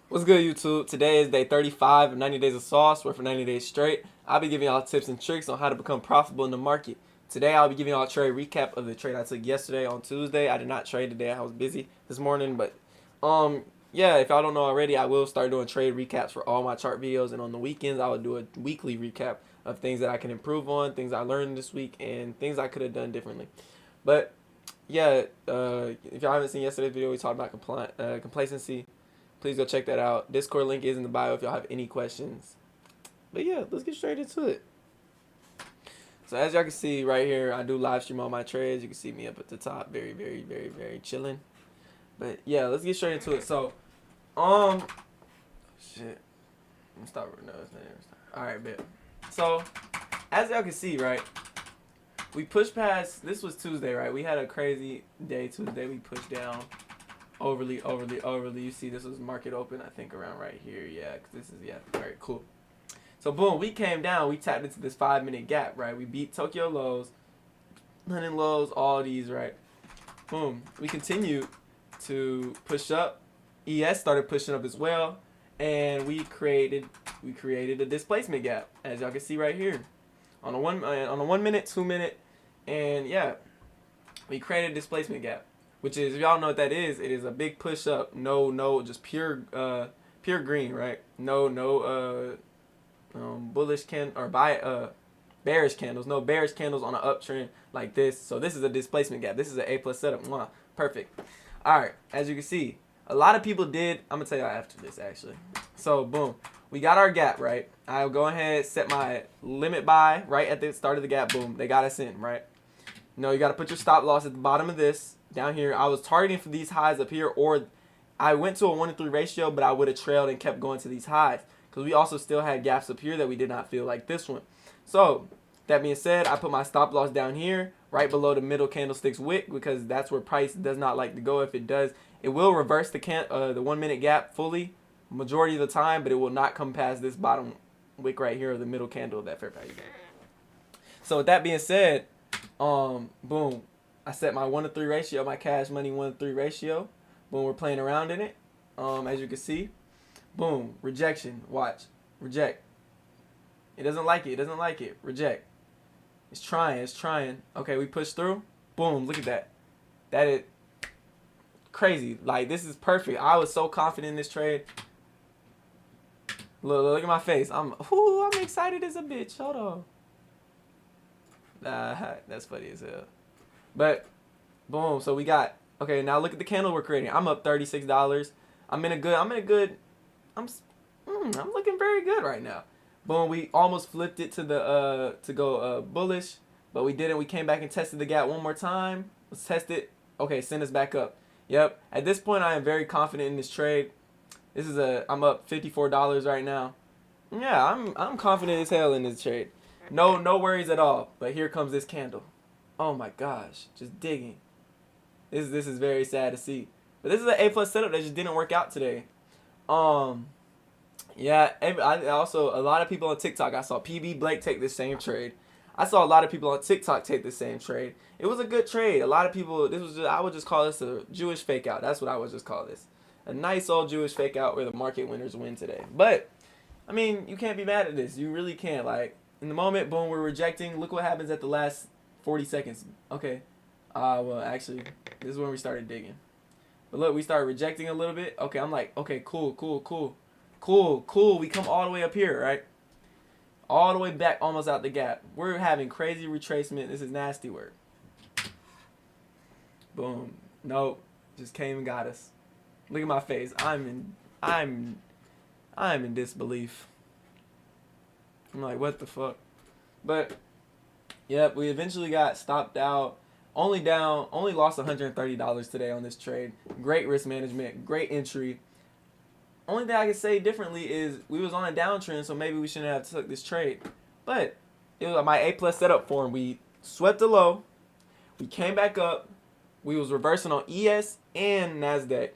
What's good, YouTube? Today is day 35 of 90 Days of Sauce, where for 90 days straight, I'll be giving y'all tips and tricks on how to become profitable in the market. Today, I'll be giving y'all a trade recap of the trade I took yesterday on Tuesday. I did not trade today. I was busy this morning, but yeah, if y'all don't know already, I will start doing trade recaps for all my chart videos, and on the weekends, I will do a weekly recap of things that I can improve on, things I learned this week, and things I could have done differently. But yeah, if y'all haven't seen yesterday's video, we talked about complacency. Please go check that out. Discord link is in the bio if y'all have any questions. But yeah, let's get straight into it. So as y'all can see right here, I do live stream all my trades. You can see me up at the top, very, very, very, very chilling. But yeah, let's get straight into it. So, um, shit. Let me start. No, it's not. All right, bet. So, as y'all can see, right, we pushed past. This was Tuesday, right? We had a crazy day Tuesday. We pushed down overly, overly, overly. You see, this was market open. I think around right here. Yeah, 'cause this is very cool. So boom, we came down. We tapped into this 5 minute gap, right? We beat Tokyo lows, London lows, all these, right? Boom. We continued to push up. ES started pushing up as well, and we created a displacement gap, as y'all can see right here, on a 1 minute, 2 minute, and yeah, we created a displacement gap, which is, if y'all know what that is, it is a big push up. No, just pure green, right? No bullish or bearish candles. No bearish candles on an uptrend like this. So this is a displacement gap. This is an A plus setup. Mwah, perfect. All right, as you can see, a lot of people did. I'm gonna tell you after this actually. So boom, we got our gap, right? I'll go ahead, set my limit buy right at the start of the gap. Boom, they got us in, right? No, you got to put your stop loss at the bottom of this down here. I was targeting for these highs up here, or I went to a 1-to-3 ratio, but I would have trailed and kept going to these highs because we also still had gaps up here that we did not feel, like this one. So that being said, I put my stop loss down here right below the middle candlestick's wick, because that's where price does not like to go. If it does, it will reverse the 1 minute gap fully majority of the time, but it will not come past this bottom wick right here, or the middle candle of that fair value. So with that being said, boom, I set my 1-to-3 ratio, my cash money 1-to-3 ratio. Boom, we're playing around in it. As you can see, boom, rejection. Watch, reject. It doesn't like it. It doesn't like it. Reject. It's trying. It's trying. Okay, we push through. Boom, look at that. That is crazy. Like, this is perfect. I was so confident in this trade. Look at my face. I'm excited as a bitch. Hold on. That's funny as hell. But boom, so we got, okay, now look at the candle we're creating. I'm up $36. I'm looking very good right now. Boom, we almost flipped it to the to go bullish, but we didn't. We came back and tested the gap one more time. Let's test it. Okay, send us back up. Yep. At this point, I am very confident in this trade. I'm up $54 right now. Yeah, I'm confident as hell in this trade. No worries at all. But here comes this candle. Oh my gosh, just digging. This is very sad to see. But this is an A plus setup that just didn't work out today. Yeah. I also, a lot of people on TikTok. I saw PB Blake take this same trade. I saw a lot of people on TikTok take the same trade. It was a good trade. A lot of people. I would just call this a Jewish fake out. That's what I would just call this. A nice old Jewish fake out where the market winners win today. But I mean, you can't be mad at this. You really can't. Like, in the moment, boom, we're rejecting. Look what happens at the last 40 seconds. Okay. Well, actually, this is when we started digging. But look, we started rejecting a little bit. Okay, I'm like, okay, cool. We come all the way up here, right? All the way back, almost out the gap. We're having crazy retracement. This is nasty work. Boom. Nope. Just came and got us. Look at my face. I'm in disbelief. I'm like, what the fuck? But yep, we eventually got stopped out. Only lost $130 today on this trade. Great risk management, great entry. Only thing I can say differently is we was on a downtrend, so maybe we shouldn't have took this trade. But it was my A plus setup for him. We swept the low. We came back up. We was reversing on ES and NASDAQ.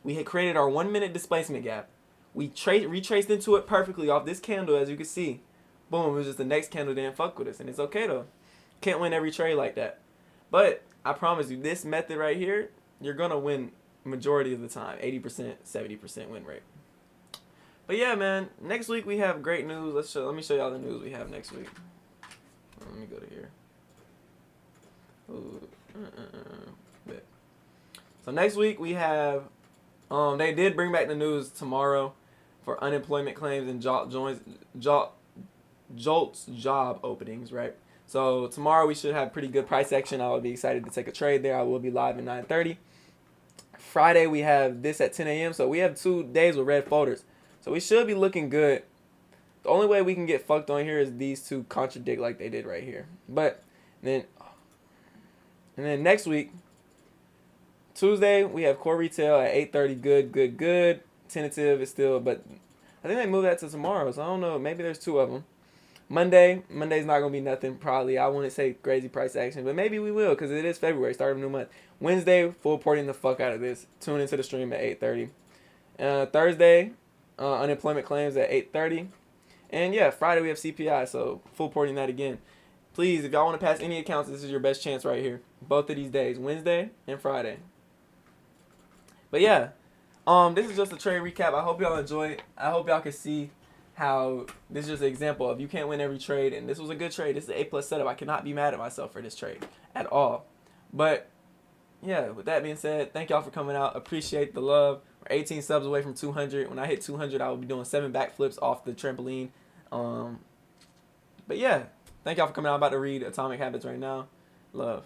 We had created our 1 minute displacement gap. We retraced into it perfectly off this candle, as you can see. Boom, it was just the next candle didn't fuck with us, and it's okay though. Can't win every trade like that. But I promise you, this method right here, you're gonna win majority of the time, 80%, 70% win rate. But yeah, man. Next week we have great news. Let me show y'all the news we have next week. Let me go to here. Ooh, bet. So next week we have. They did bring back the news tomorrow for unemployment claims and Jolt's job openings, right? So tomorrow we should have pretty good price action. I will be excited to take a trade there. I will be live at 9:30. Friday we have this at 10 a.m. So we have 2 days with red folders. So we should be looking good. The only way we can get fucked on here is these two contradict like they did right here. But then next week, Tuesday, we have core retail at 8:30. Good. Tentative is still, but I think they moved that to tomorrow. So I don't know. Maybe there's 2 of them. Monday's not going to be nothing probably. I wouldn't say crazy price action, but maybe we will because it is February, start of a new month. Wednesday, full porting the fuck out of this. Tune into the stream at 8:30. Thursday, unemployment claims at 8:30. And yeah, Friday we have CPI, so full porting that again. Please, if y'all want to pass any accounts, this is your best chance right here. Both of these days, Wednesday and Friday. But yeah, this is just a trade recap. I hope y'all enjoy it. I hope y'all can see how this is just an example of you can't win every trade, and this was a good trade. This is an A+ setup. I cannot be mad at myself for this trade at all. But yeah, with that being said, thank y'all for coming out. Appreciate the love. We're 18 subs away from 200. When I hit 200, I will be doing 7 backflips off the trampoline. But yeah, thank y'all for coming out. I'm about to read Atomic Habits right now. Love.